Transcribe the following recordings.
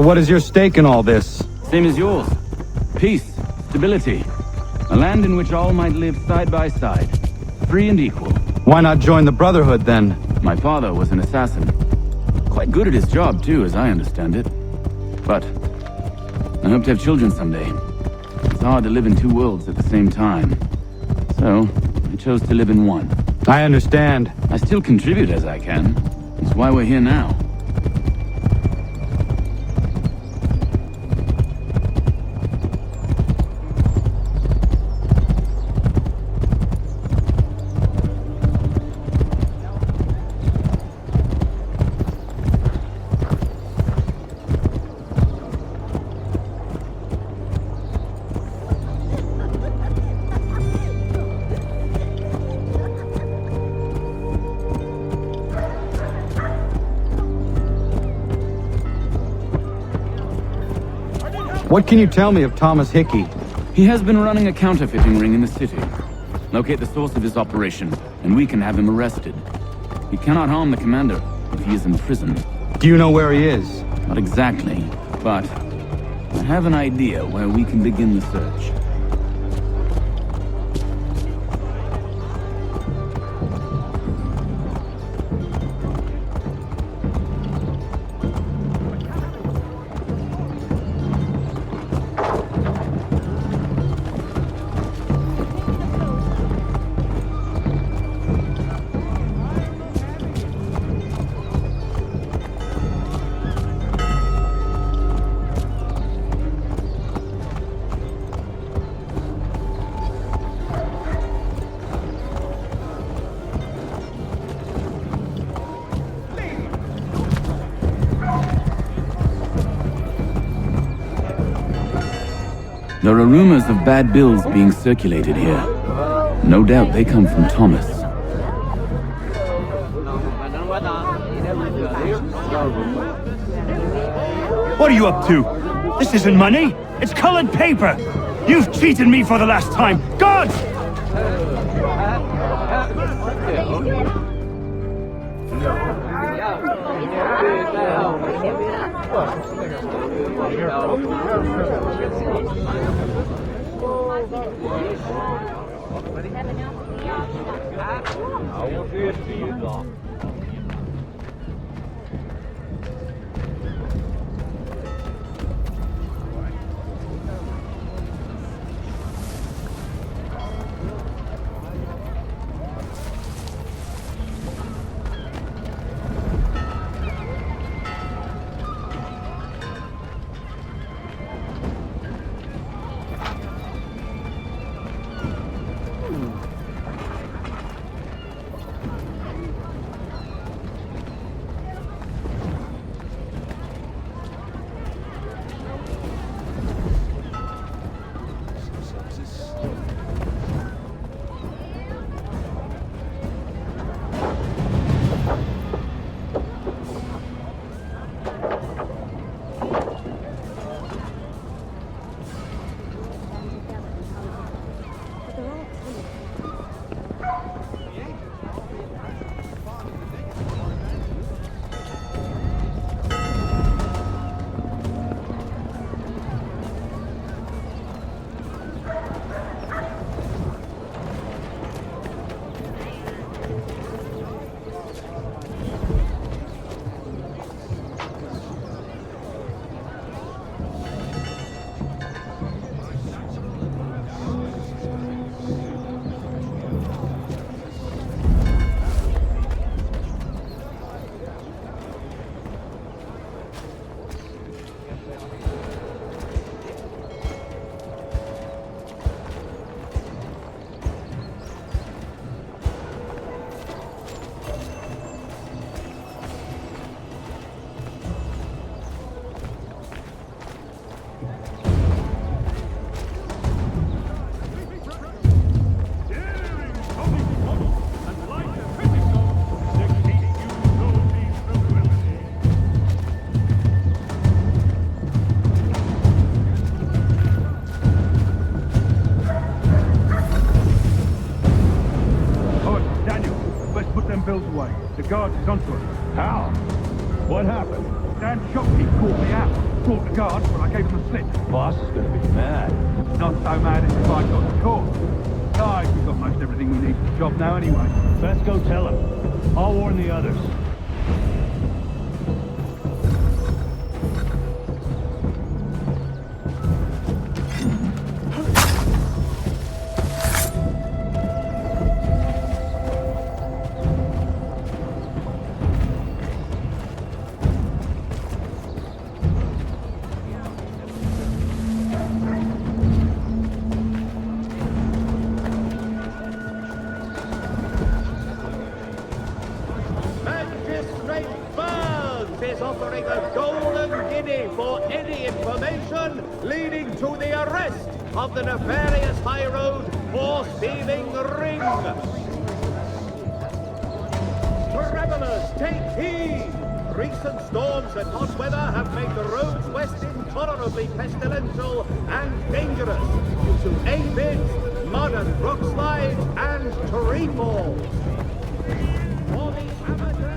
what is your stake in all this? Same as yours. Peace, stability. A land in which all might live side by side, free and equal. Why not join the Brotherhood, then? My father was an assassin. Quite good at his job, too, as I understand it. But I hope to have children someday. It's hard to live in two worlds at the same time. So, I chose to live in one. I understand. I still contribute as I can. That's why we're here now. What can you tell me of Thomas Hıckey? He has been running a counterfeiting ring in the city. Locate the source of his operation, and we can have him arrested. He cannot harm the commander if he is in prison. Do you know where he is? Not exactly, but I have an idea where we can begin the search. There are rumors of bad bills being circulated here. No doubt they come from Thomas. What are you up to? This isn't money. It's colored paper. You've cheated me for the last time. God! The guard is onto us. How? What happened? Dan Shopkeep called me out. brought the guards when I gave them the slip. Boss is going to be mad. Not so mad as if I got caught. Besides, we've got most everything we need for the job now anyway. Let's go tell him. I'll warn the others. Is offering a golden guinea for any information leading to the arrest of the nefarious high road horse thieving ring. Travelers, take heed! Recent storms and hot weather have made the roads west intolerably pestilential and dangerous due to aphids, mud and rock slides, and tree falls. For the amateur...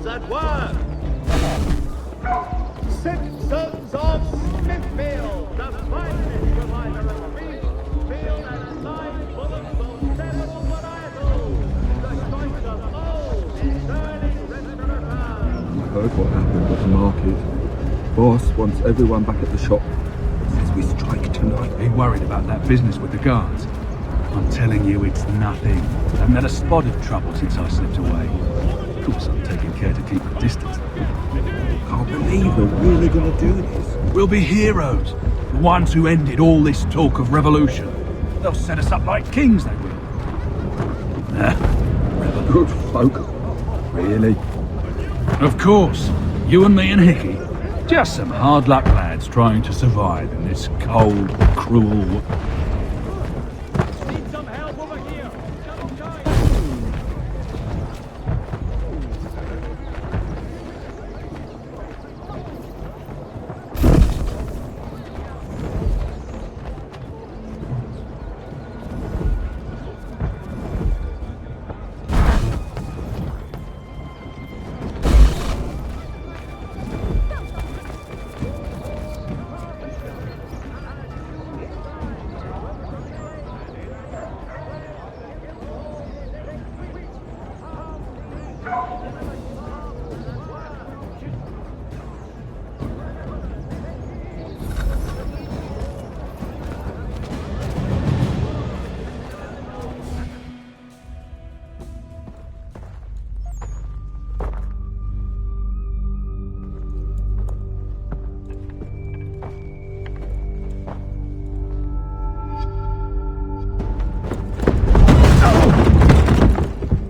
at work. Citizens of Smithfield, the finest provider of beef, field and live bullocks of several varietals. The choice of old is turning restaurant. I heard what happened at the market. Boss wants everyone back at the shop. Says we strike tonight. Are you worried about that business with the guards? I'm telling you, it's nothing. I haven't had a spot of trouble since I slipped away. Of course, I'm taking care to keep a distance. Can't believe we're really going to do this. We'll be heroes. The ones who ended all this talk of revolution. They'll set us up like kings, they will. Good folk. Really? Of course. You and me and Hıckey. Just some hard luck lads trying to survive in this cold, cruel world. Need some help over here.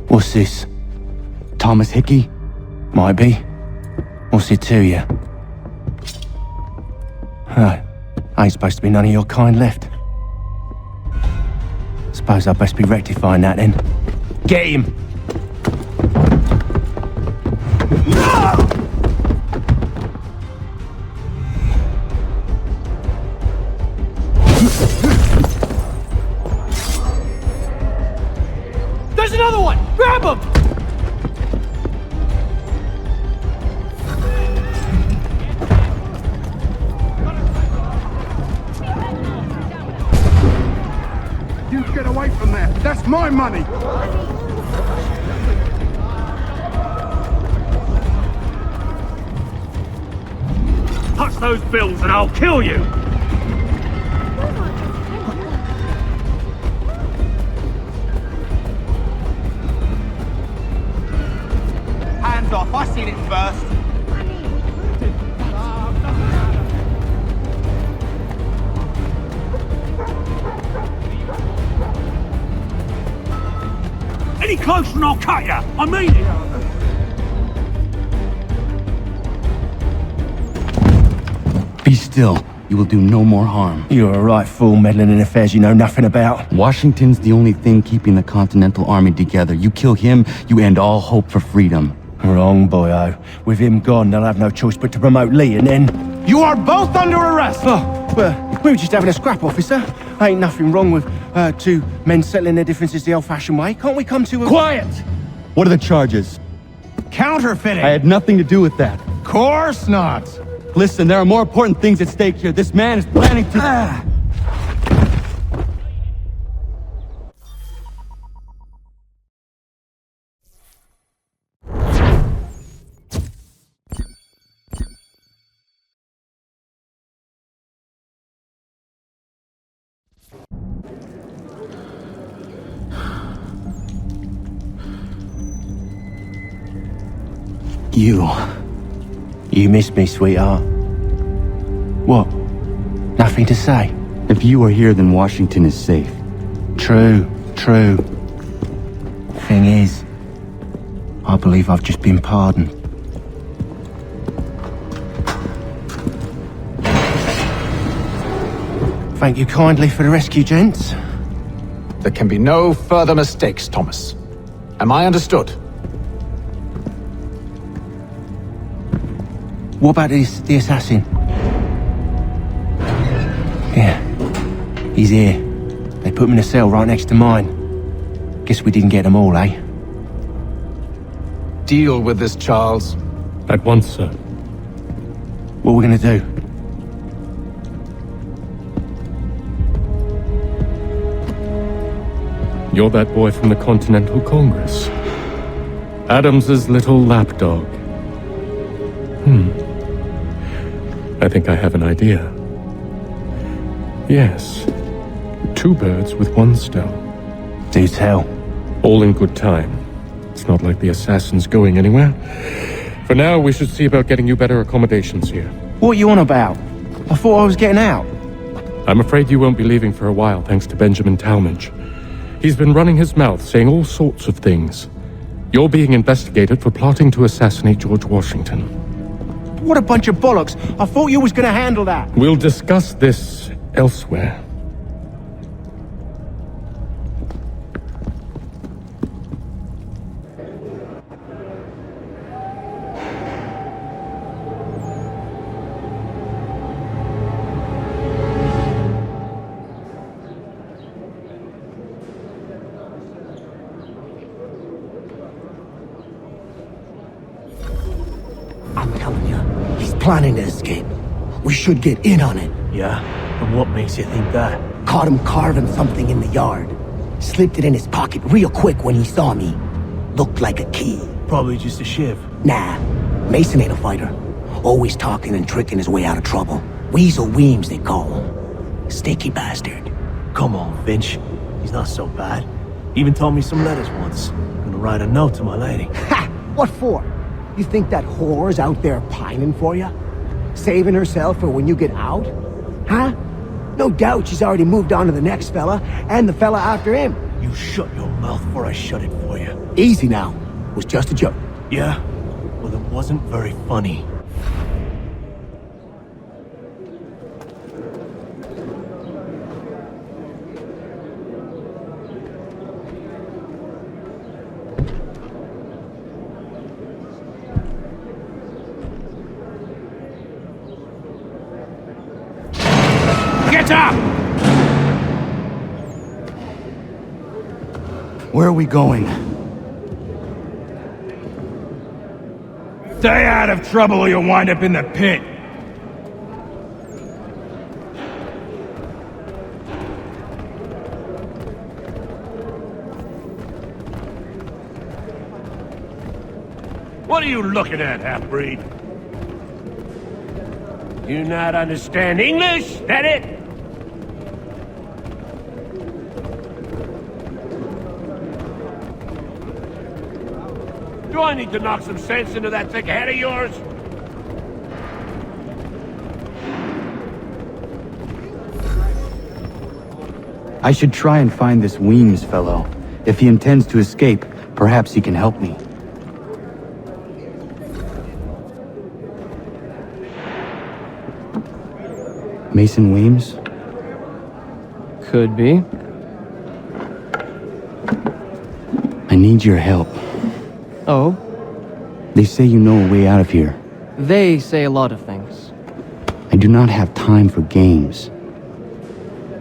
What's this? Thomas Hıckey? Might be. What's it to you? Oh, ain't supposed to be none of your kind left. Suppose I'd best be rectifying that then. Get him! There's another one! Grab him! get away from there. That's my money. Touch those bills and I'll kill you! Hands off, I seen it first. Any closer and I'll cut ya! I mean it! Be still. You will do no more harm. You're a right fool meddling in affairs you know nothing about. Washington's the only thing keeping the Continental Army together. You kill him, you end all hope for freedom. Wrong, boyo. With him gone, they'll have no choice but to promote Lee, and then... You are both under arrest! Oh, well, we were just having a scrap, officer. Ain't nothing wrong with two men settling their differences the old-fashioned way. Can't we come to a... Quiet! What are the charges? Counterfeiting! I had nothing to do with that. Course not! Listen, there are more important things at stake here. This man is planning to... You missed me, sweetheart. What? Nothing to say? If you are here, then Washington is safe. True. Thing is, I believe I've just been pardoned. Thank you kindly for the rescue, gents. There can be no further mistakes, Thomas. Am I understood? What about the assassin? Yeah, he's here. They put him in a cell right next to mine. Guess we didn't get them all, eh? Deal with this, Charles. At once, sir. What are we gonna do? You're that boy from the Continental Congress. Adams's little lapdog. I think I have an idea. Yes. 2 birds with 1 stone. Do tell. All in good time. It's not like the assassin's going anywhere. For now, we should see about getting you better accommodations here. What are you on about? I thought I was getting out. I'm afraid you won't be leaving for a while, thanks to Benjamin Talmadge. He's been running his mouth, saying all sorts of things. You're being investigated for plotting to assassinate George Washington. What a bunch of bollocks. I thought you was gonna handle that. We'll discuss this elsewhere. I'm telling you, he's planning to escape. We should get in on it. Yeah? And what makes you think that? Caught him carving something in the yard. Slipped it in his pocket real quick when he saw me. Looked like a key. Probably just a shiv. Nah, Mason ain't a fighter. Always talking and tricking his way out of trouble. Weasel Weems, they call him. Sticky bastard. Come on, Finch. He's not so bad. Even told me some letters once. Gonna write a note to my lady. Ha! What for? You think that whore's out there pining for you? Saving herself for when you get out? Huh? No doubt she's already moved on to the next fella, and the fella after him. You shut your mouth before I shut it for you. Easy now. It was just a joke. Yeah? Well, it wasn't very funny. Get up! Where are we going? Stay out of trouble or you'll wind up in the pit. What are you looking at, half-breed? You not understand English? That it? Do I need to knock some sense into that thick head of yours? I should try and find this Weems fellow. If he intends to escape, perhaps he can help me. Mason Weems? Could be. I need your help. Oh? They say you know a way out of here. They say a lot of things. I do not have time for games.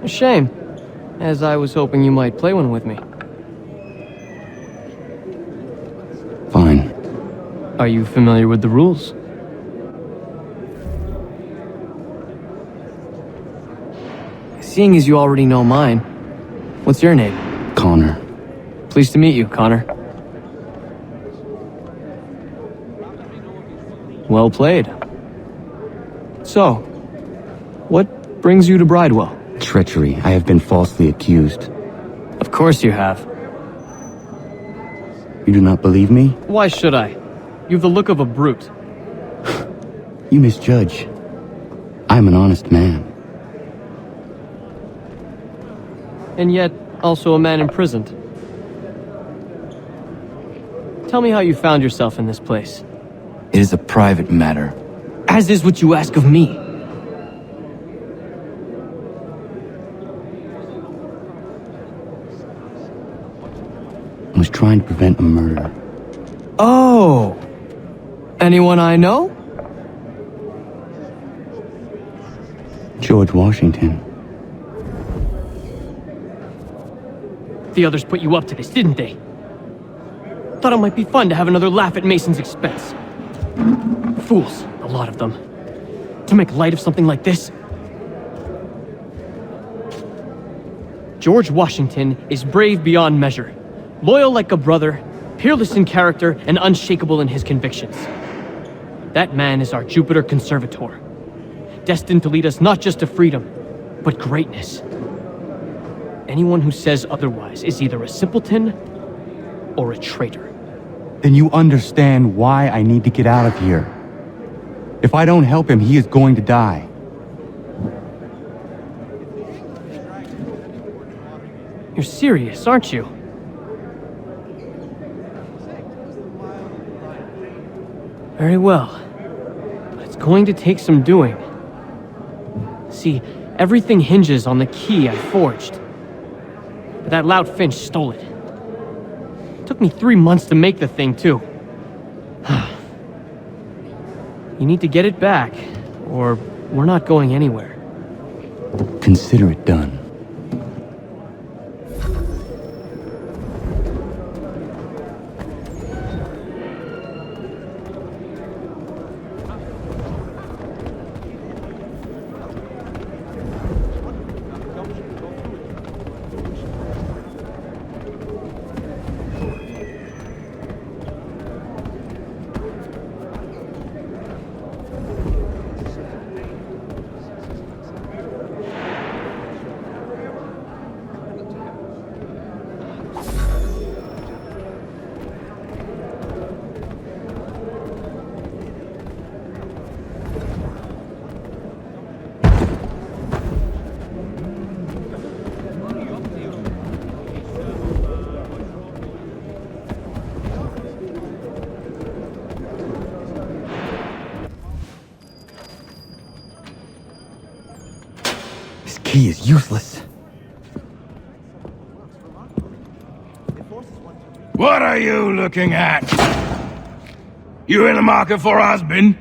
A shame, as I was hoping you might play one with me. Fine. Are you familiar with the rules? Seeing as you already know mine, what's your name? Connor. Pleased to meet you, Connor. Well played. So, what brings you to Bridewell? Treachery. I have been falsely accused. Of course you have. You do not believe me? Why should I? You've the look of a brute. You misjudge. I am an honest man. And yet, also a man imprisoned. Tell me how you found yourself in this place. It is a private matter. As is what you ask of me. I was trying to prevent a murder. Oh! Anyone I know? George Washington. The others put you up to this, didn't they? Thought it might be fun to have another laugh at Mason's expense. Fools, a lot of them. To make light of something like this. George Washington is brave beyond measure, loyal like a brother, peerless in character, and unshakable in his convictions. That man is our Jupiter Conservator, destined to lead us not just to freedom, but greatness. Anyone who says otherwise is either a simpleton or a traitor. Then you understand why I need to get out of here. If I don't help him, he is going to die. You're serious, aren't you? Very well. But it's going to take some doing. See, everything hinges on the key I forged. But that lout Finch stole it. Took me 3 months to make the thing, too. You need to get it back, or we're not going anywhere. Consider it done. He is useless. What are you looking at? You in the market for a husband?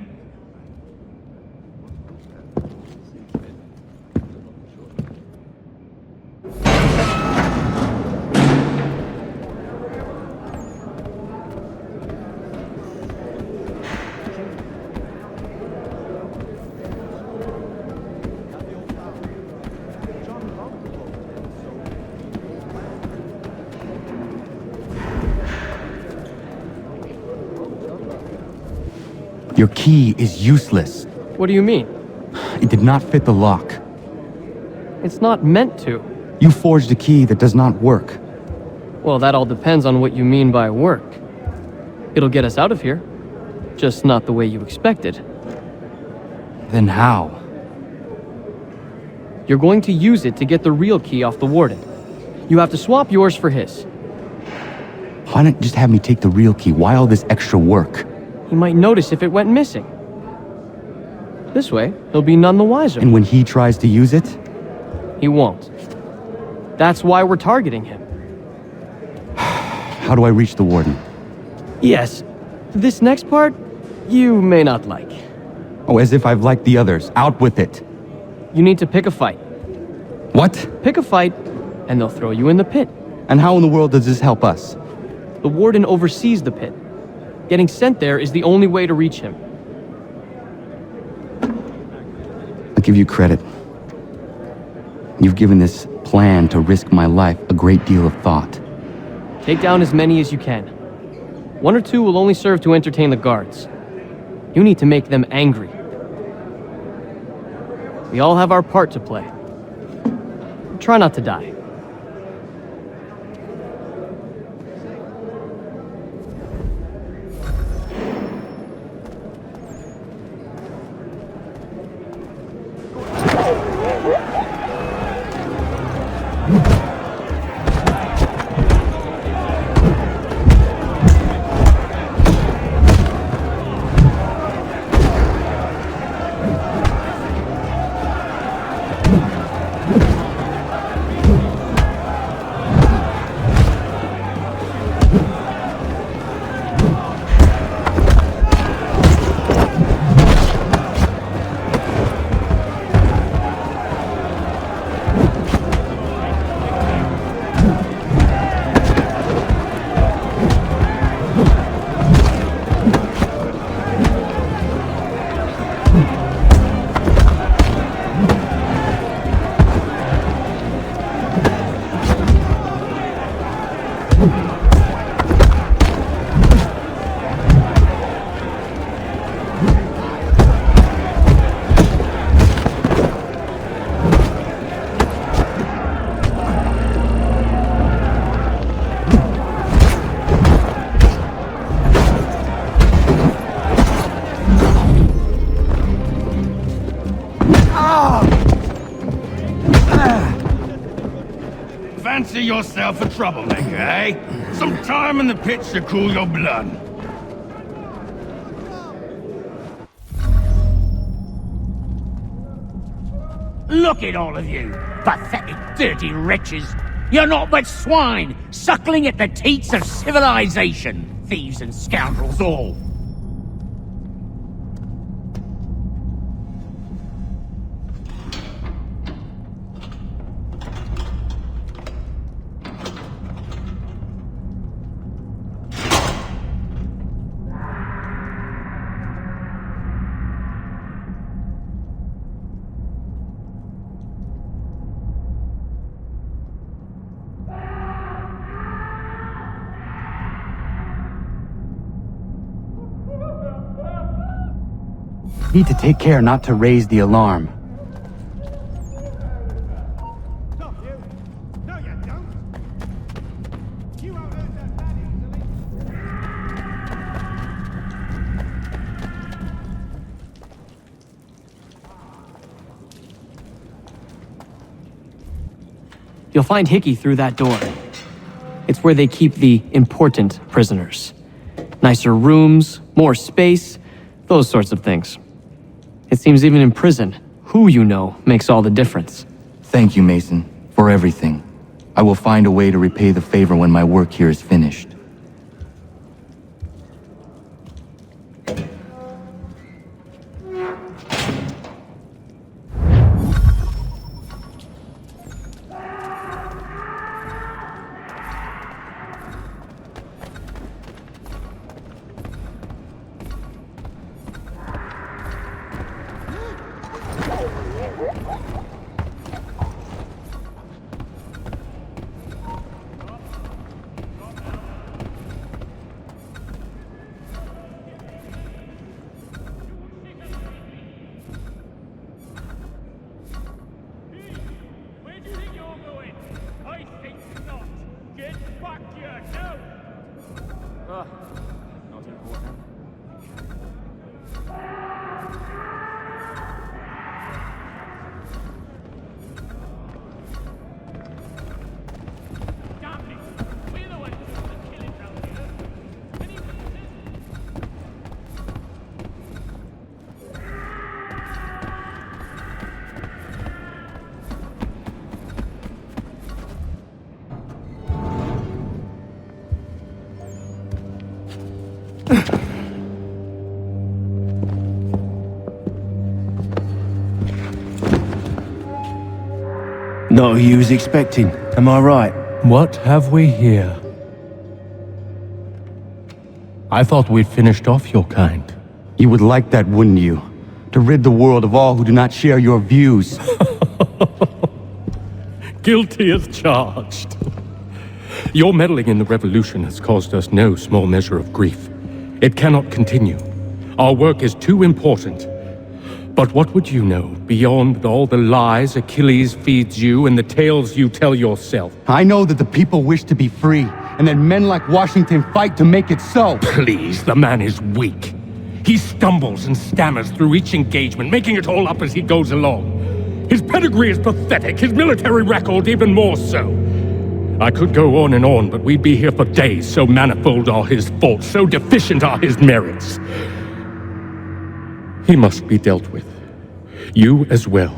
Your key is useless. What do you mean? It did not fit the lock. It's not meant to. You forged a key that does not work. Well, that all depends on what you mean by work. It'll get us out of here. Just not the way you expected. Then how? You're going to use it to get the real key off the warden. You have to swap yours for his. Why not just have me take the real key? Why all this extra work? He might notice if it went missing. This way, he'll be none the wiser. And when he tries to use it? He won't. That's why we're targeting him. How do I reach the warden? Yes. This next part, you may not like. Oh, as if I've liked the others. Out with it. You need to pick a fight. What? Pick a fight, and they'll throw you in the pit. And how in the world does this help us? The warden oversees the pit. Getting sent there is the only way to reach him. I'll give you credit. You've given this plan to risk my life a great deal of thought. Take down as many as you can. 1 or 2 will only serve to entertain the guards. You need to make them angry. We all have our part to play. Try not to die. Fancy yourself a troublemaker, eh? Some time in the pits to cool your blood. Look at all of you, pathetic, dirty wretches. You're not but swine, suckling at the teats of civilization. Thieves and scoundrels all. Need to take care not to raise the alarm. Stop, you! No, you don't! You won't hurt that man easily. You'll find Hıckey through that door. It's where they keep the important prisoners. Nicer rooms, more space, those sorts of things. It seems even in prison, who you know makes all the difference. Thank you, Mason, for everything. I will find a way to repay the favor when my work here is finished. doing? I think not. Get back here now. Not important. Damn it! We're the ones who are killing round here. Any witnesses? Not who you was expecting, am I right? What have we here? I thought we'd finished off your kind. You would like that, wouldn't you? To rid the world of all who do not share your views. Guilty as charged. Your meddling in the revolution has caused us no small measure of grief. It cannot continue. Our work is too important. But what would you know beyond all the lies Achilles feeds you and the tales you tell yourself? I know that the people wish to be free, and that men like Washington fight to make it so. Please, the man is weak. He stumbles and stammers through each engagement, making it all up as he goes along. His pedigree is pathetic, his military record even more so. I could go on and on, but we'd be here for days, so manifold are his faults, so deficient are his merits. He must be dealt with. You as well.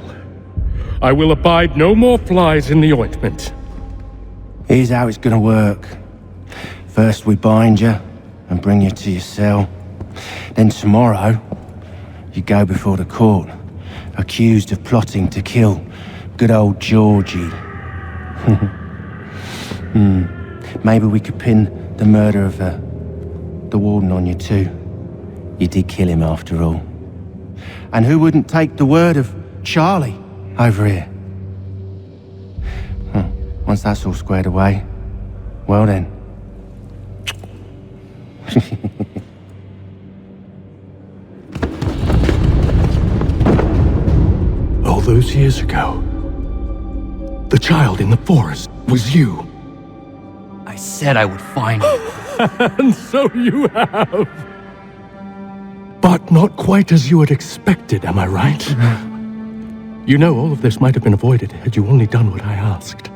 I will abide no more flies in the ointment. Here's how it's gonna work. First we bind you and bring you to your cell. Then tomorrow, you go before the court, accused of plotting to kill good old Georgie. Maybe we could pin the murder of the warden on you too. You did kill him after all. And who wouldn't take the word of Charlie over here? Once that's all squared away, well then. All those years ago, the child in the forest was you. I said I would find you. And so you have. But not quite as you had expected, am I right? You know, all of this might have been avoided had you only done what I asked.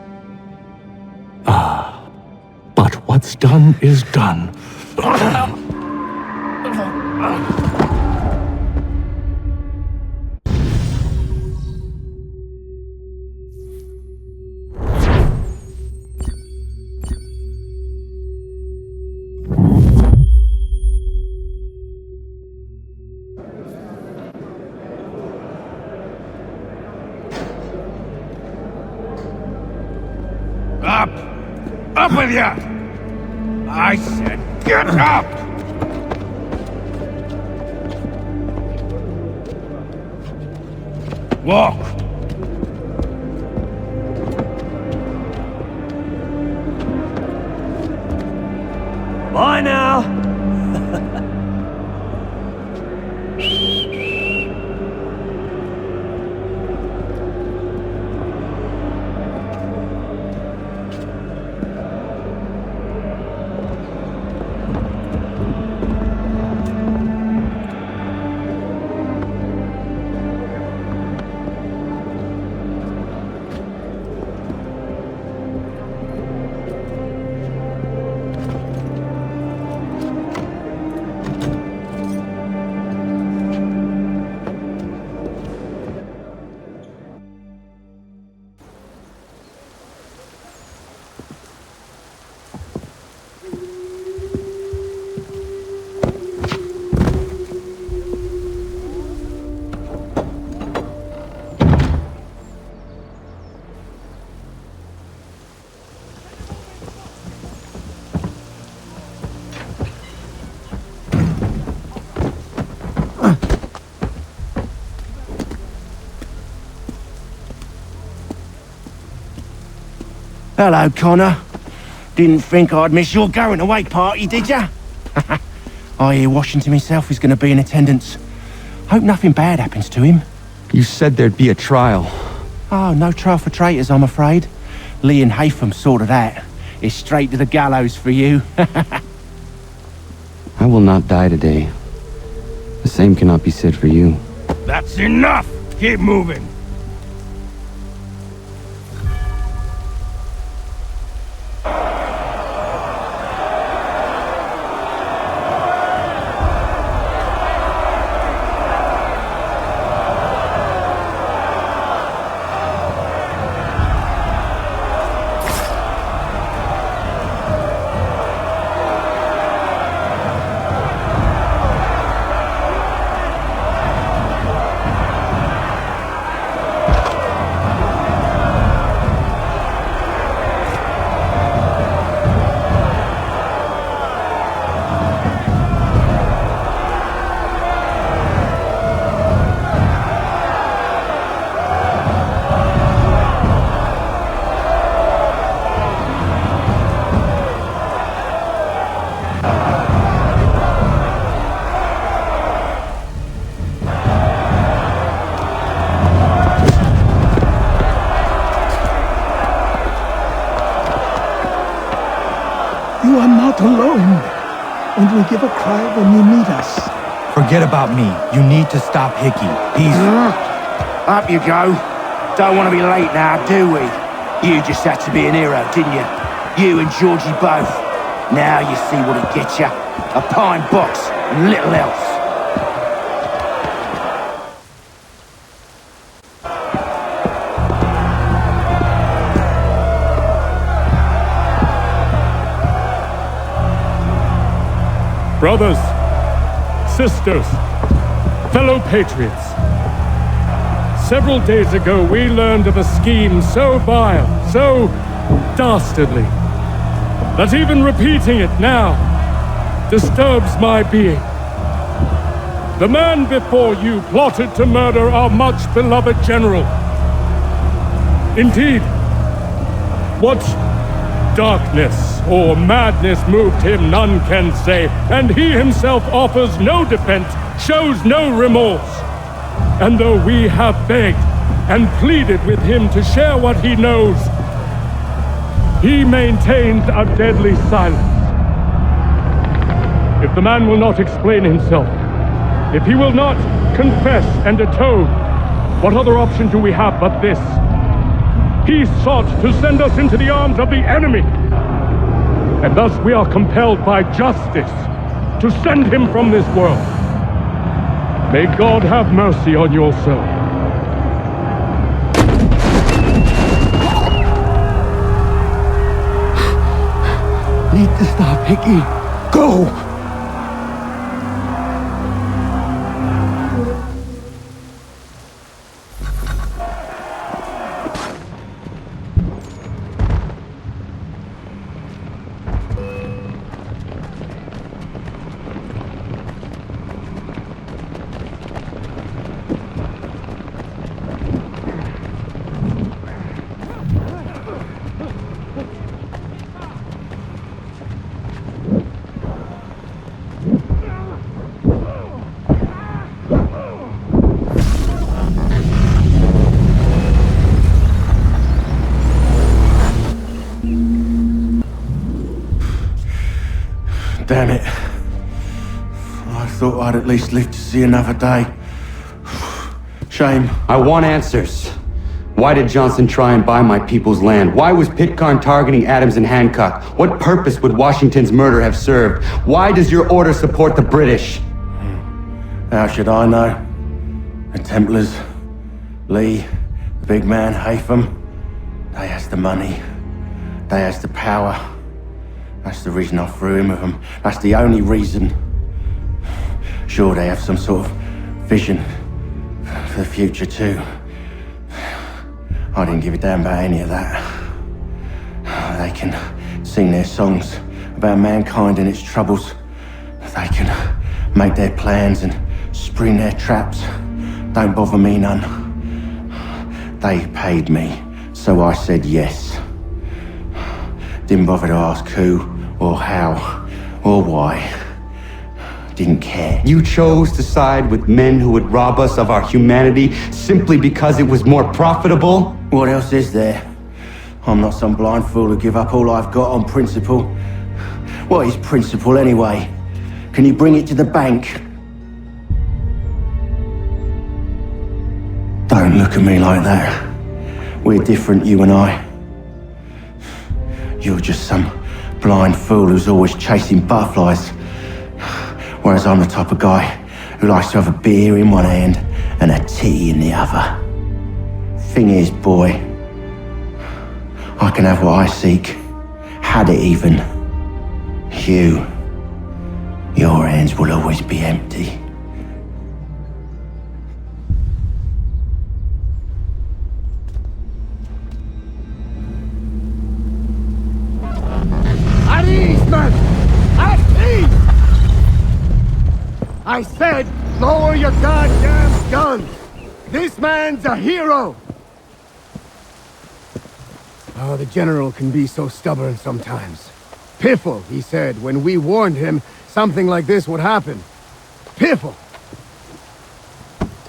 Ah, but what's done is done. Up! Up with you! I said get up! Walk! Bye now! Hello, Connor. Didn't think I'd miss your going away party, did ya? I hear Washington himself is going to be in attendance. Hope nothing bad happens to him. You said there'd be a trial. Oh, no trial for traitors, I'm afraid. Lee and Haytham sorted out. It's straight to the gallows for you. I will not die today. The same cannot be said for you. That's enough! Keep moving! You are not alone, and we give a cry when you need us. Forget about me. You need to stop Hıckey. He's... Up you go. Don't want to be late now, do we? You just had to be an hero, didn't you? You and Georgie both. Now you see what it gets you. A pine box and little else. Brothers, sisters, fellow patriots. Several days ago, we learned of a scheme so vile, so dastardly, that even repeating it now disturbs my being. The man before you plotted to murder our much-beloved general. Indeed, what darkness or madness moved him, none can say, and he himself offers no defense, shows no remorse. And though we have begged and pleaded with him to share what he knows, he maintains a deadly silence. If the man will not explain himself, if he will not confess and atone, what other option do we have but this? He sought to send us into the arms of the enemy, and thus we are compelled by justice to send him from this world. May God have mercy on your soul. Need to stop Hıckey. Go! Damn it. I thought I'd at least live to see another day. Shame. I want answers. Why did Johnson try and buy my people's land? Why was Pitcairn targeting Adams and Hancock? What purpose would Washington's murder have served? Why does your order support the British? How should I know? The Templars, Lee, the big man, Haytham, they has the money. They has the power. That's the reason I threw in with them. That's the only reason. Sure, they have some sort of vision for the future too. I didn't give a damn about any of that. They can sing their songs about mankind and its troubles. They can make their plans and spring their traps. Don't bother me none. They paid me, so I said yes. Didn't bother to ask who, or how, or why. Didn't care. You chose to side with men who would rob us of our humanity simply because it was more profitable? What else is there? I'm not some blind fool who give up all I've got on principle. What is principle anyway? Can you bring it to the bank? Don't look at me like that. We're different, you and I. You're just some blind fool who's always chasing butterflies. Whereas I'm the type of guy who likes to have a beer in one hand and a tea in the other. Thing is, boy, I can have what I seek. Had it even. Your hands will always be empty. At ease, man! At ease! I said, lower your goddamn guns! This man's a hero! Oh, the General can be so stubborn sometimes. Piffle, he said, when we warned him something like this would happen. Piffle!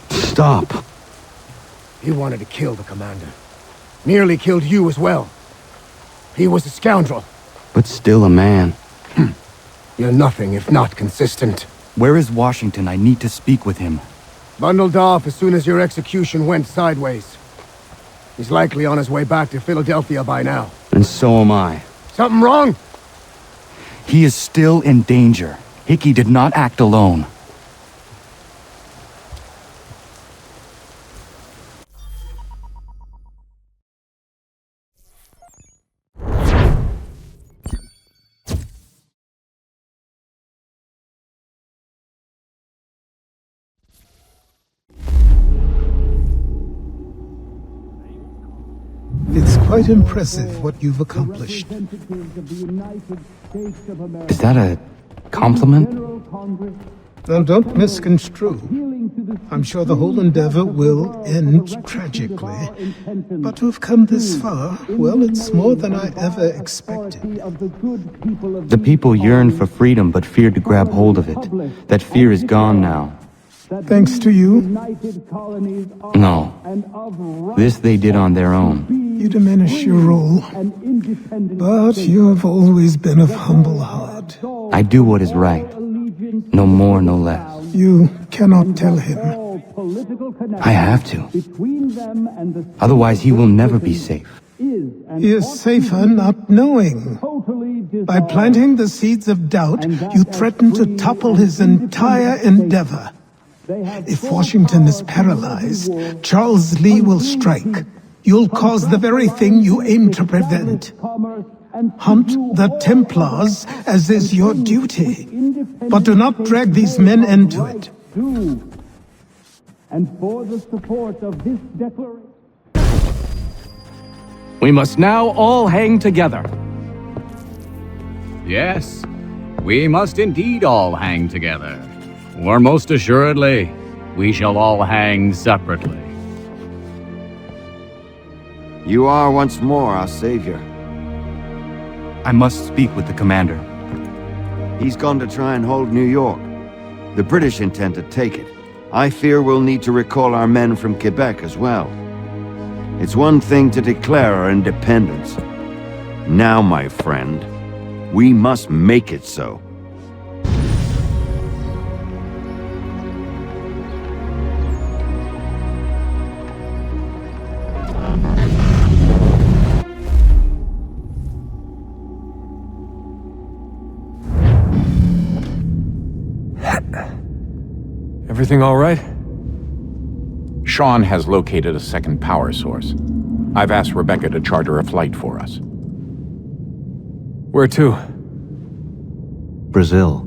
Stop. He wanted to kill the commander. Nearly killed you as well. He was a scoundrel. But still a man. You're nothing if not consistent. Where is Washington? I need to speak with him. Bundled off as soon as your execution went sideways. He's likely on his way back to Philadelphia by now. And so am I. Something wrong? He is still in danger. Hıckey did not act alone. It's quite impressive what you've accomplished. Is that a compliment? Now, don't misconstrue. I'm sure the whole endeavor will end tragically. But to have come this far, well, it's more than I ever expected. The people yearn for freedom but feared to grab hold of it. That fear is gone now. Thanks to you? No. This they did on their own. You diminish your role. But you have always been of humble heart. I do what is right. No more, no less. You cannot tell him. I have to. Otherwise, he will never be safe. He is safer not knowing. By planting the seeds of doubt, you threaten to topple his entire endeavor. If Washington is paralyzed, Charles Lee will strike. You'll cause the very thing you aim to prevent. Hunt the Templars, as is your duty. But do not drag these men into it. And for the support of this declaration... We must now all hang together. Yes, we must indeed all hang together. Or most assuredly, we shall all hang separately. You are once more our savior. I must speak with the commander. He's gone to try and hold New York. The British intend to take it. I fear we'll need to recall our men from Quebec as well. It's one thing to declare our independence. Now, my friend, we must make it so. Everything all right? Sean has located a second power source. I've asked Rebecca to charter a flight for us. Where to? Brazil.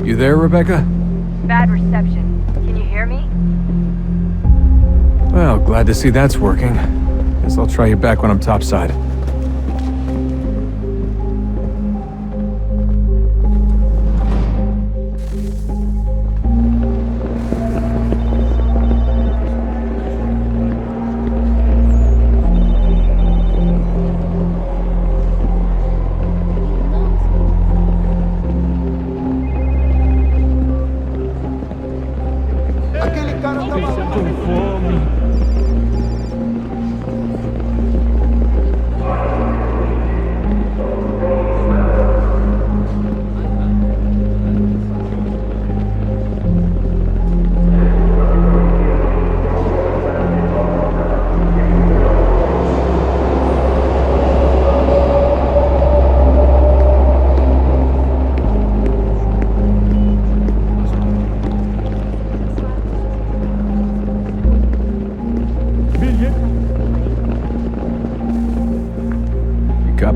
You there, Rebecca? Bad reception. Can you hear me? Well, glad to see that's working. Guess I'll try you back when I'm topside.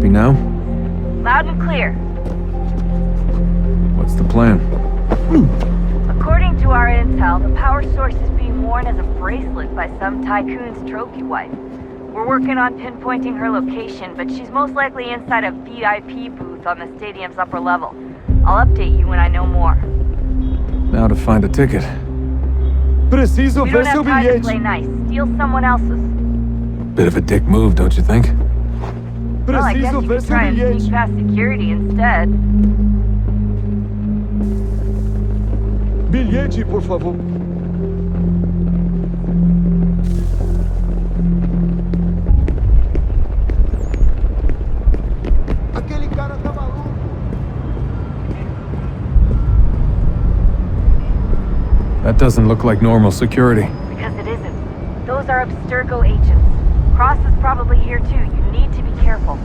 Me now? Loud and clear. What's the plan? According to our intel, the power source is being worn as a bracelet by some tycoon's trophy wife. We're working on pinpointing her location, but she's most likely inside a VIP booth on the stadium's upper level. I'll update you when I know more. Now to find a ticket. Preciso ver seu bilhete. We don't have time to play nice. Steal someone else's. Bit of a dick move, don't you think? Well, I guess you could try and sneak past security instead. Bilhete, por favor. Aquele cara tá maluco. That doesn't look like normal security. Because it isn't. Those are Abstergo agents. Cross is probably here too. You need to be careful.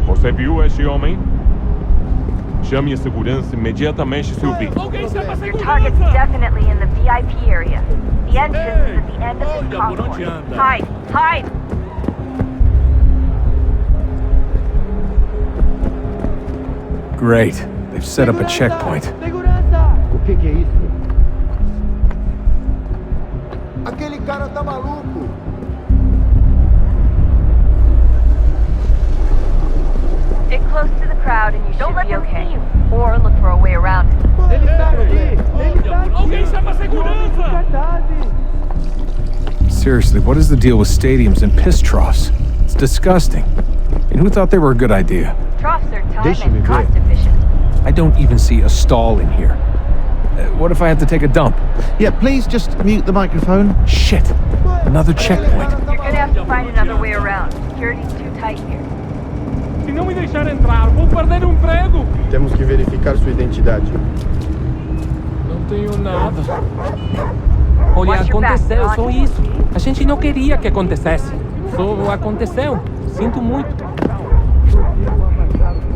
Você viu esse homem? Chame a segurança imediatamente se o vir. Your target's definitely in the VIP area. The entrance is at the end of this concourse. Hide! Hide! Great. They've set up a checkpoint. O que é isso? Aquele cara tá maluco. Stick close to the crowd and you should be okay. Or look for a way around it. Ele tá aqui! Ele tá aqui! Alguém chama a segurança! Seriously, what is the deal with stadiums and piss troughs? It's disgusting. And who thought they were a good idea? Troughs are time and cost efficient. I don't even see a stall in here. What if I have to take a dump? Yeah, please just mute the microphone. Shit. Another checkpoint. You're gonna have to find another way around. Security's too tight here. Se não me deixar entrar, vou perder o emprego. Temos que verificar sua identidade. Não tenho nada. Olha, aconteceu, só isso. A gente não queria que acontecesse. Só aconteceu. Sinto muito.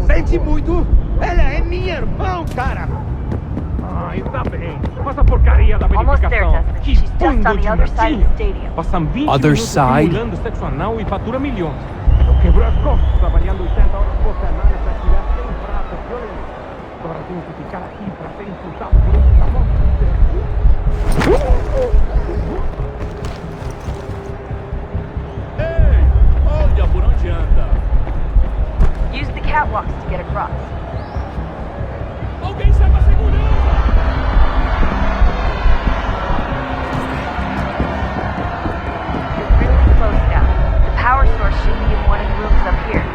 Sente muito? Ela é minha irmã, cara! Ai, tá bem. Mas a porcaria da verificação. Que bando de gatinho. Passam 20 minutos simulando sexo anal e fatura milhões. Eu quebro as costas trabalhando 80 horas por semana para tirar 100 pratas violentas. Agora tenho que ficar aqui para ser insultado por um tamanho. Ei, olha por onde anda. Use the catwalks to get across. Alguém chama a segurança! You're really close now. The power source should be in one of the rooms up here.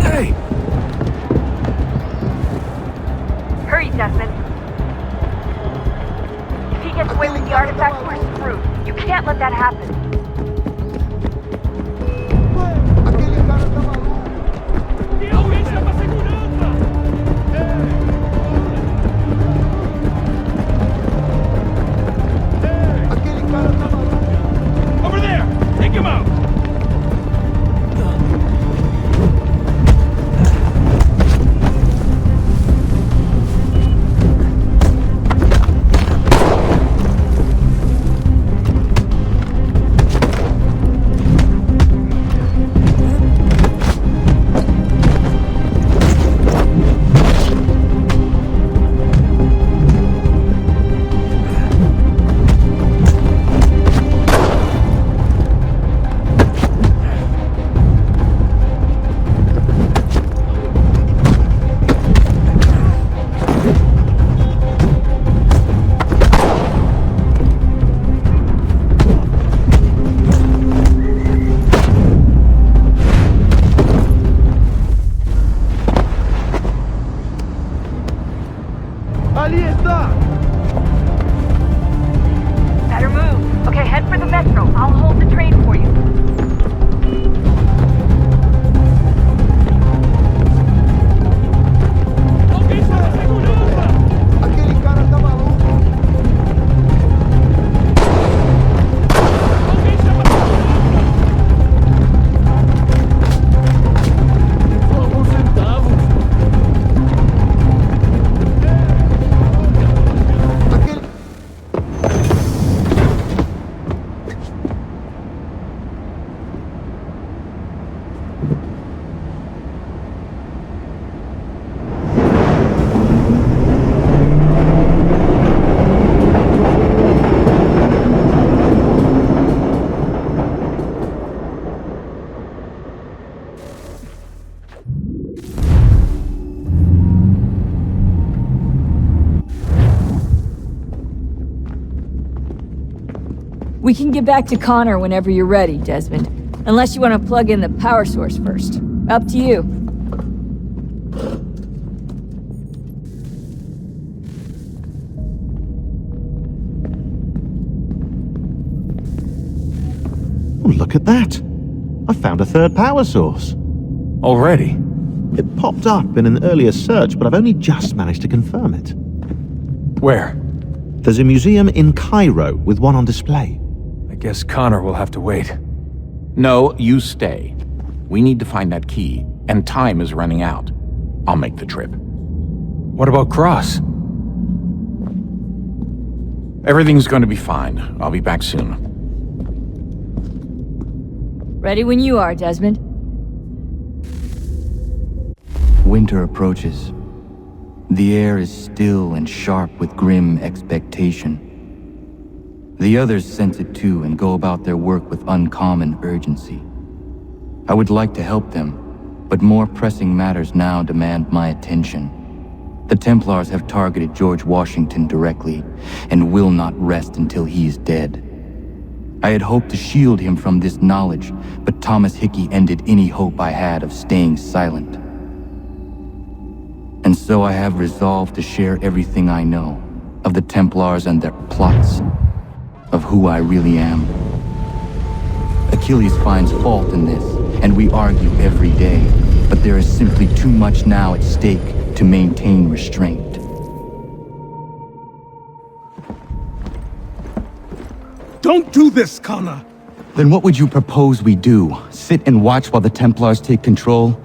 Hey! Hurry, Desmond. If he gets away with the artifact, we're screwed. You can't let that happen. Alguém chama a segurança! Aquele cara tá maluco! Over there! Take him out! Ali está! Better move. Okay, head for the metro. I'll hold the train for you. Aquele cara tá maluco! We can get back to Connor whenever you're ready, Desmond. Unless you want to plug in the power source first. Up to you. Oh, look at that. I found a third power source. Already? It popped up in an earlier search, but I've only just managed to confirm it. Where? There's a museum in Cairo with one on display. I guess Connor will have to wait. No, you stay. We need to find that key, and time is running out. I'll make the trip. What about Cross? Everything's going to be fine. I'll be back soon. Ready when you are, Desmond. Winter approaches. The air is still and sharp with grim expectation. The others sense it too and go about their work with uncommon urgency. I would like to help them, but more pressing matters now demand my attention. The Templars have targeted George Washington directly, and will not rest until he is dead. I had hoped to shield him from this knowledge, but Thomas Hıckey ended any hope I had of staying silent. And so I have resolved to share everything I know of the Templars and their plots, of who I really am. Achilles finds fault in this, and we argue every day, but there is simply too much now at stake to maintain restraint. Don't do this, Connor! Then what would you propose we do? Sit and watch while the Templars take control?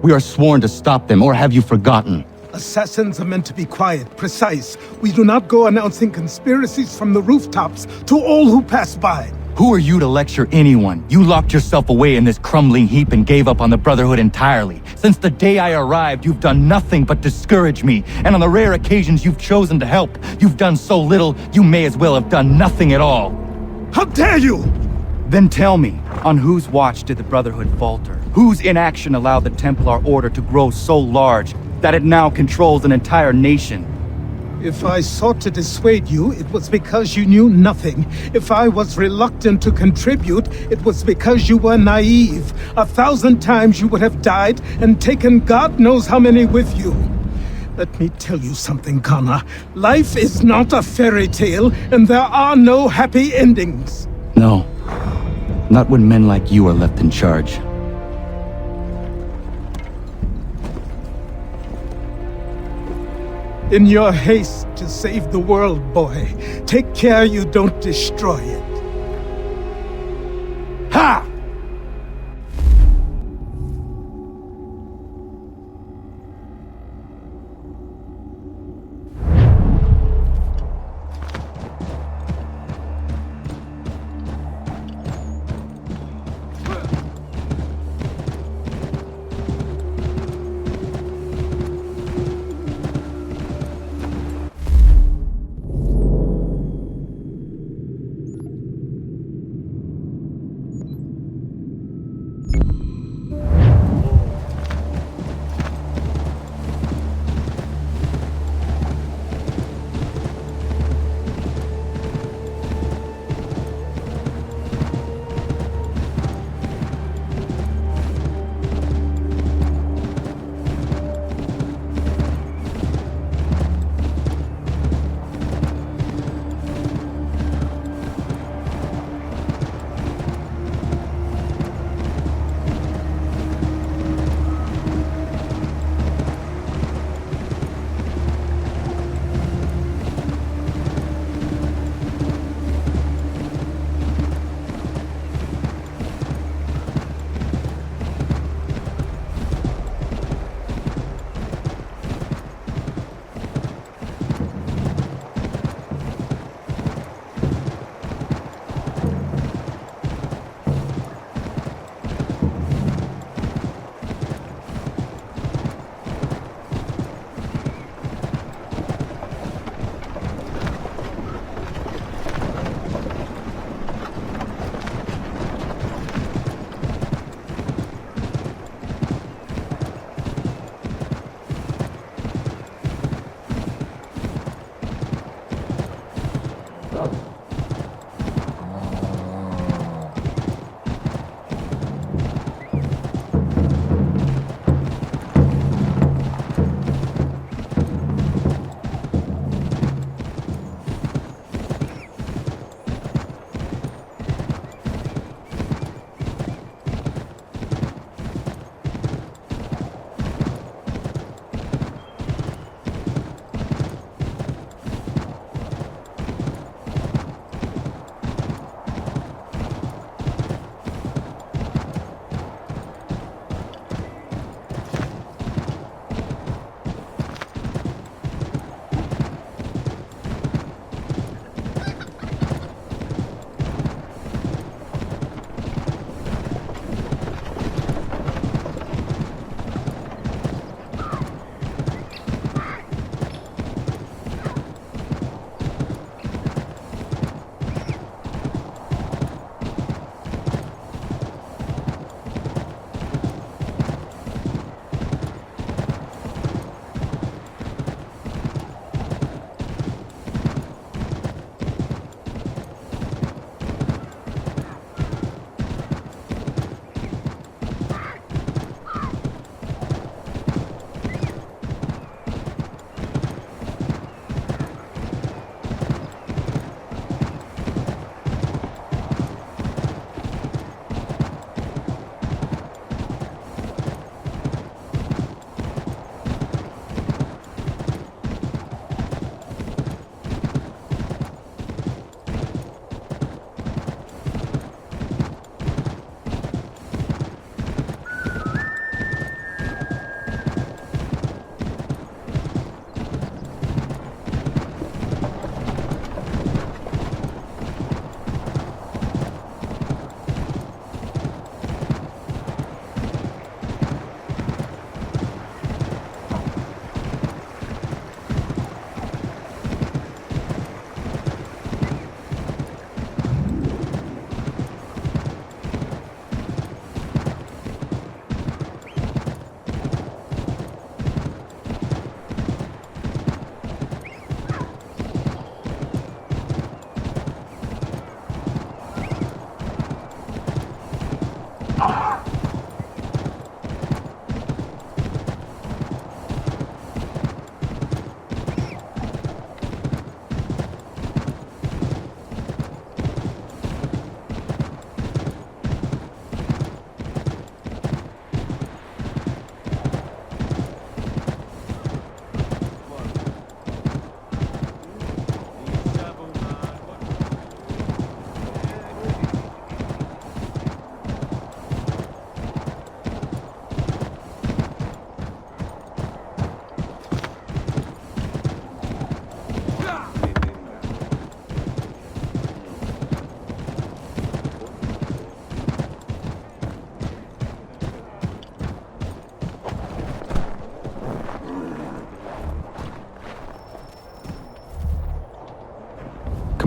We are sworn to stop them, or have you forgotten? Assassins are meant to be quiet, precise. We do not go announcing conspiracies from the rooftops to all who pass by. Who are you to lecture anyone? You locked yourself away in this crumbling heap and gave up on the Brotherhood entirely. Since the day I arrived, you've done nothing but discourage me. And on the rare occasions you've chosen to help, you've done so little, you may as well have done nothing at all. How dare you! Then tell me, on whose watch did the Brotherhood falter? Whose inaction allowed the Templar Order to grow so large that it now controls an entire nation? If I sought to dissuade you, it was because you knew nothing. If I was reluctant to contribute, it was because you were naive. 1,000 times you would have died and taken God knows how many with you. Let me tell you something, Connor. Life is not a fairy tale, and there are no happy endings. No. Not when men like you are left in charge. In your haste to save the world, boy, take care you don't destroy it. Ha!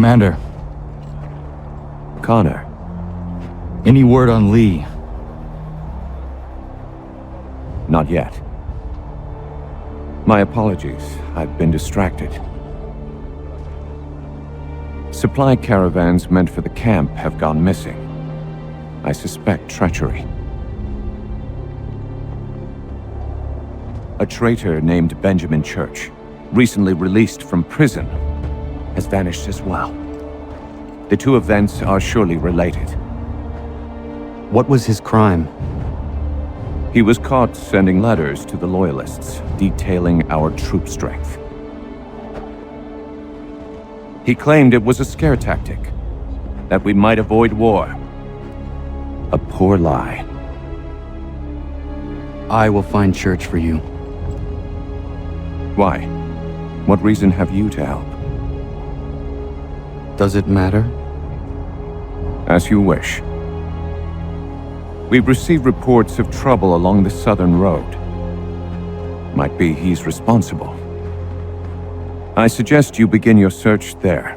Commander. Connor. Any word on Lee? Not yet. My apologies. I've been distracted. Supply caravans meant for the camp have gone missing. I suspect treachery. A traitor named Benjamin Church, recently released from prison, has vanished as well. The two events are surely related. What was his crime? He was caught sending letters to the Loyalists, detailing our troop strength. He claimed it was a scare tactic, that we might avoid war. A poor lie. I will find Church for you. Why? What reason have you to help? Does it matter? As you wish. We've received reports of trouble along the southern road. Might be he's responsible. I suggest you begin your search there.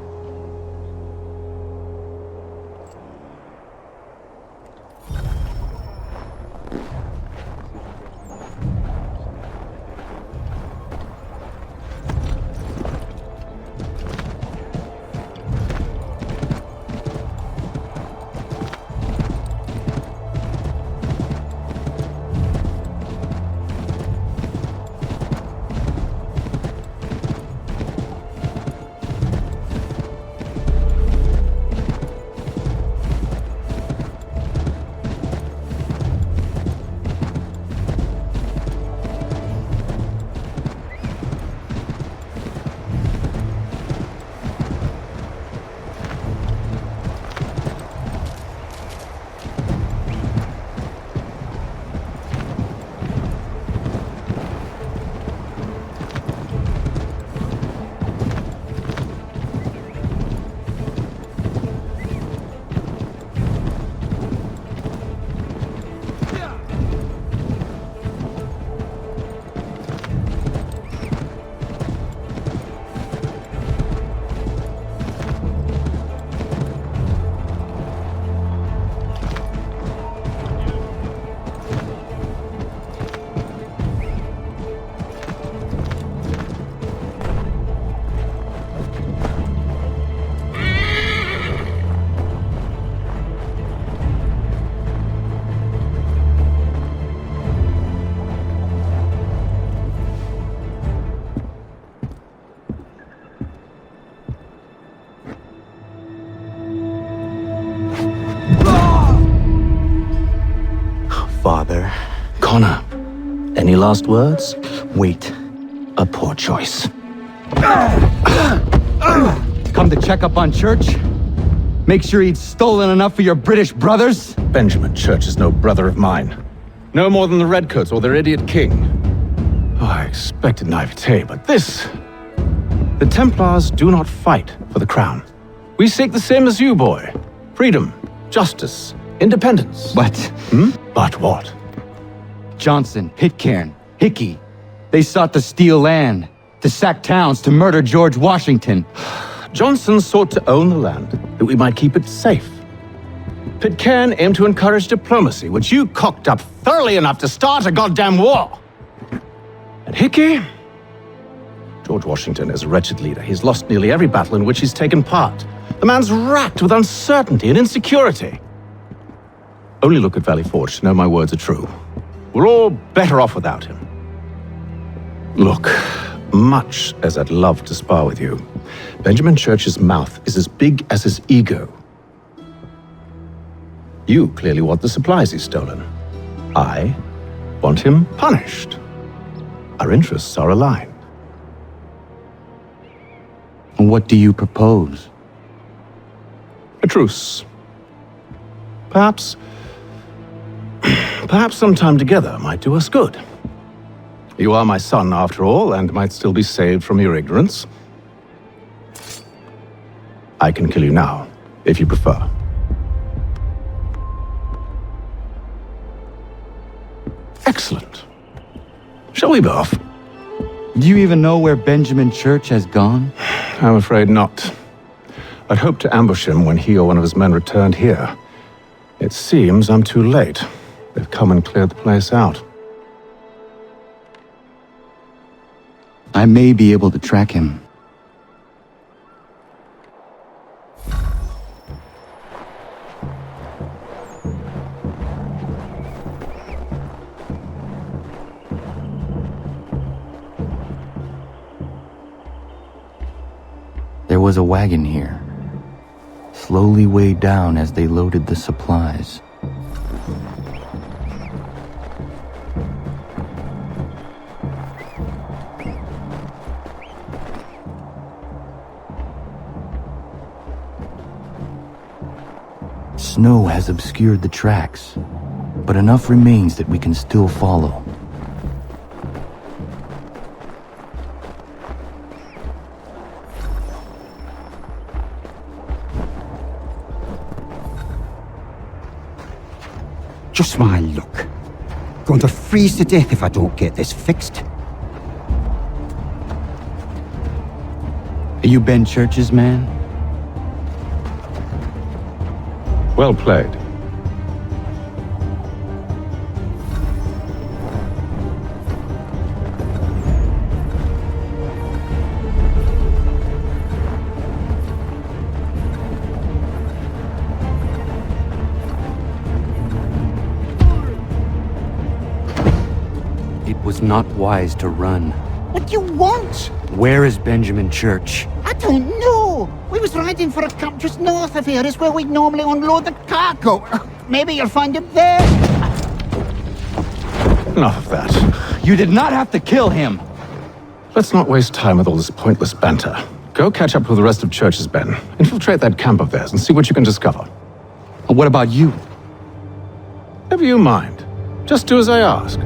last words? Wait. A poor choice. Come to check up on Church? Make sure he'd stolen enough for your British brothers? Benjamin Church is no brother of mine. No more than the Redcoats or their idiot king. Oh, I expected naivete, but this... The Templars do not fight for the crown. We seek the same as you, boy. Freedom, justice, independence. But... But what? Johnson, Pitcairn, Hıckey. They sought to steal land, to sack towns, to murder George Washington. Johnson sought to own the land, that we might keep it safe. Pitcairn aimed to encourage diplomacy, which you cocked up thoroughly enough to start a goddamn war. And Hıckey? George Washington is a wretched leader. He's lost nearly every battle in which he's taken part. The man's racked with uncertainty and insecurity. Only look at Valley Forge to know my words are true. We're all better off without him. Look, much as I'd love to spar with you, Benjamin Church's mouth is as big as his ego. You clearly want the supplies he's stolen. I want him punished. Our interests are aligned. What do you propose? A truce. Perhaps some time together might do us good. You are my son, after all, and might still be saved from your ignorance. I can kill you now, if you prefer. Excellent. Shall we be off? Do you even know where Benjamin Church has gone? I'm afraid not. I'd hoped to ambush him when he or one of his men returned here. It seems I'm too late. They've come and cleared the place out. I may be able to track him. There was a wagon here, slowly weighed down as they loaded the supplies. Snow has obscured the tracks, but enough remains that we can still follow. Just my luck. Going to freeze to death if I don't get this fixed. Are you Ben Church's man? Well played. It was not wise to run. What do you want? Where is Benjamin Church? I don't know. We was riding for a camp just north of here. Is where we'd normally unload the cargo. Maybe you'll find him there. Enough of that. You did not have to kill him. Let's not waste time with all this pointless banter. Go catch up with the rest of Church's men. Infiltrate that camp of theirs and see what you can discover. What about you? Never you mind. Just do as I ask.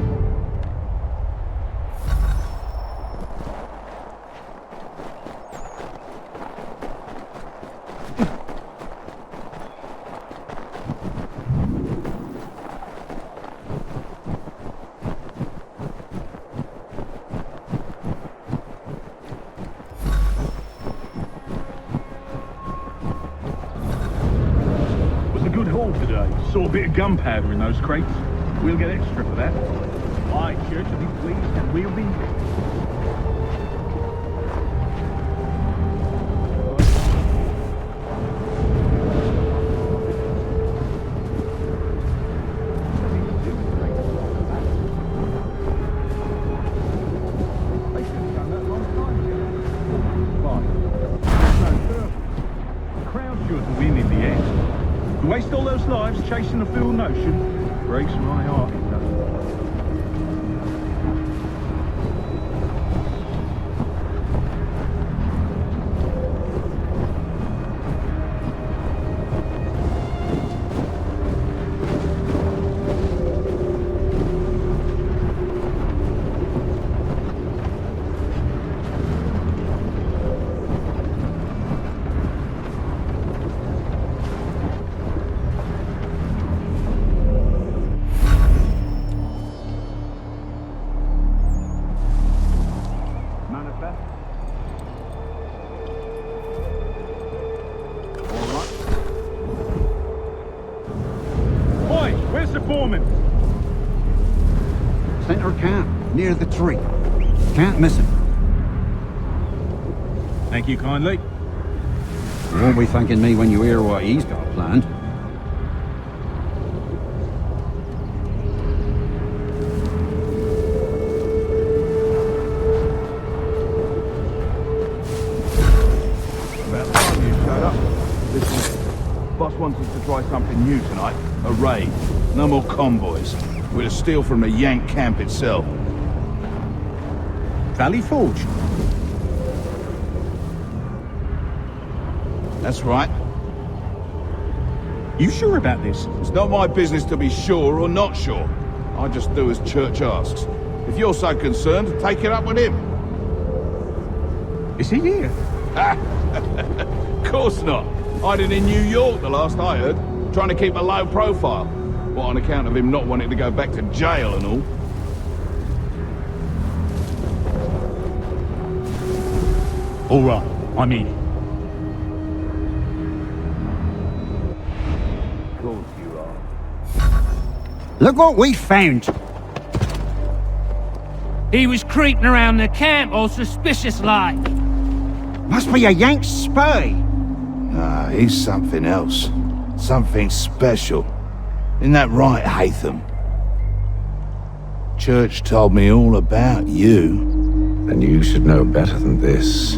Saw a bit of gunpowder in those crates. We'll get extra for that. Aye, Church will be pleased and we'll be... Waste all those lives chasing a fool notion breaks my heart. Norman. Center camp, near the tree. Can't miss it. Thank you kindly. You won't be thanking me when you hear what he's got planned. About time you showed up. Listen, boss wants us to try something new tonight. A raid. No more convoys. We're to steal from the Yank camp itself. Valley Forge. That's right. You sure about this? It's not my business to be sure or not sure. I just do as Church asks. If you're so concerned, take it up with him. Is he here? Of course not. Hiding in New York, the last I heard. Trying to keep a low profile. What, on account of him not wanting to go back to jail and all? All right, I'm in. Of course you are. Look what we found! He was creeping around the camp all suspicious like. Must be a Yank spy! Nah, he's something else. Something special. Isn't that right, Hatham? Church told me all about you. Then you should know better than this.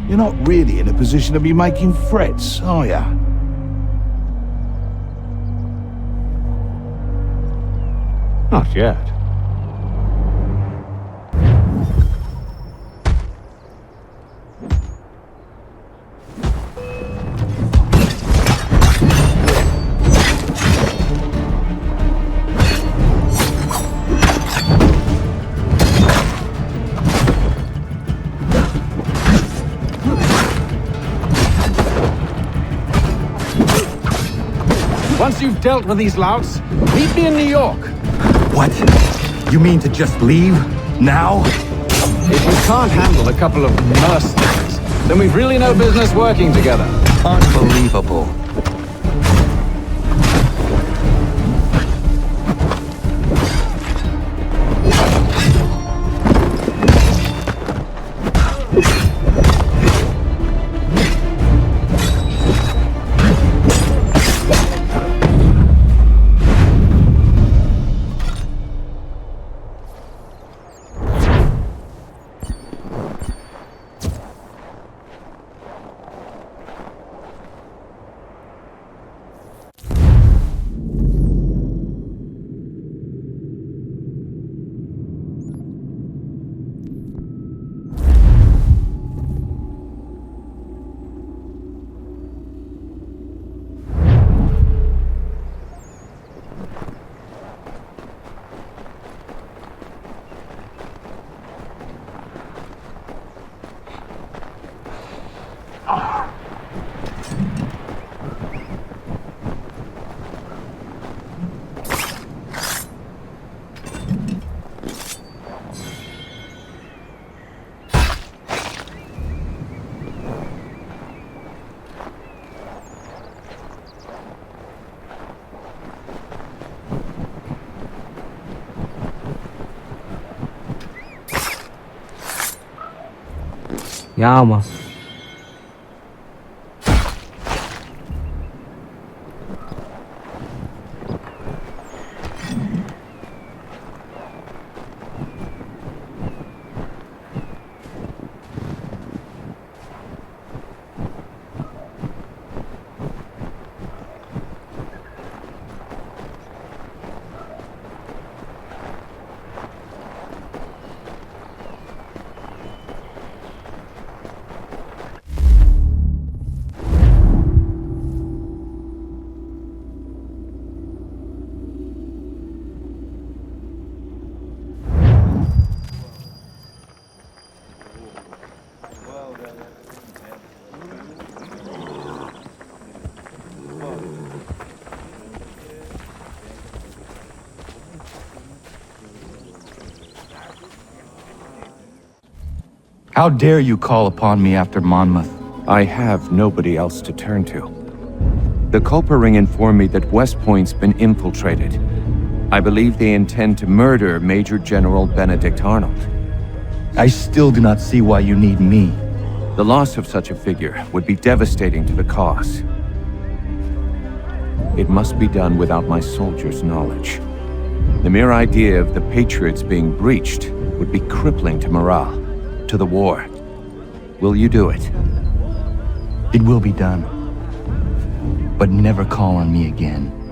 You're not really in a position to be making threats, are ya? Not yet. Once you've dealt with these louts, meet me in New York. What? You mean to just leave? Now? If you can't handle a couple of mercenaries, then we've really no business working together. Unbelievable. Ja, man. How dare you call upon me after Monmouth? I have nobody else to turn to. The Culper Ring informed me that West Point's been infiltrated. I believe they intend to murder Major General Benedict Arnold. I still do not see why you need me. The loss of such a figure would be devastating to the cause. It must be done without my soldiers' knowledge. The mere idea of the Patriots being breached would be crippling to morale, to the war. Will you do it? It will be done. But never call on me again.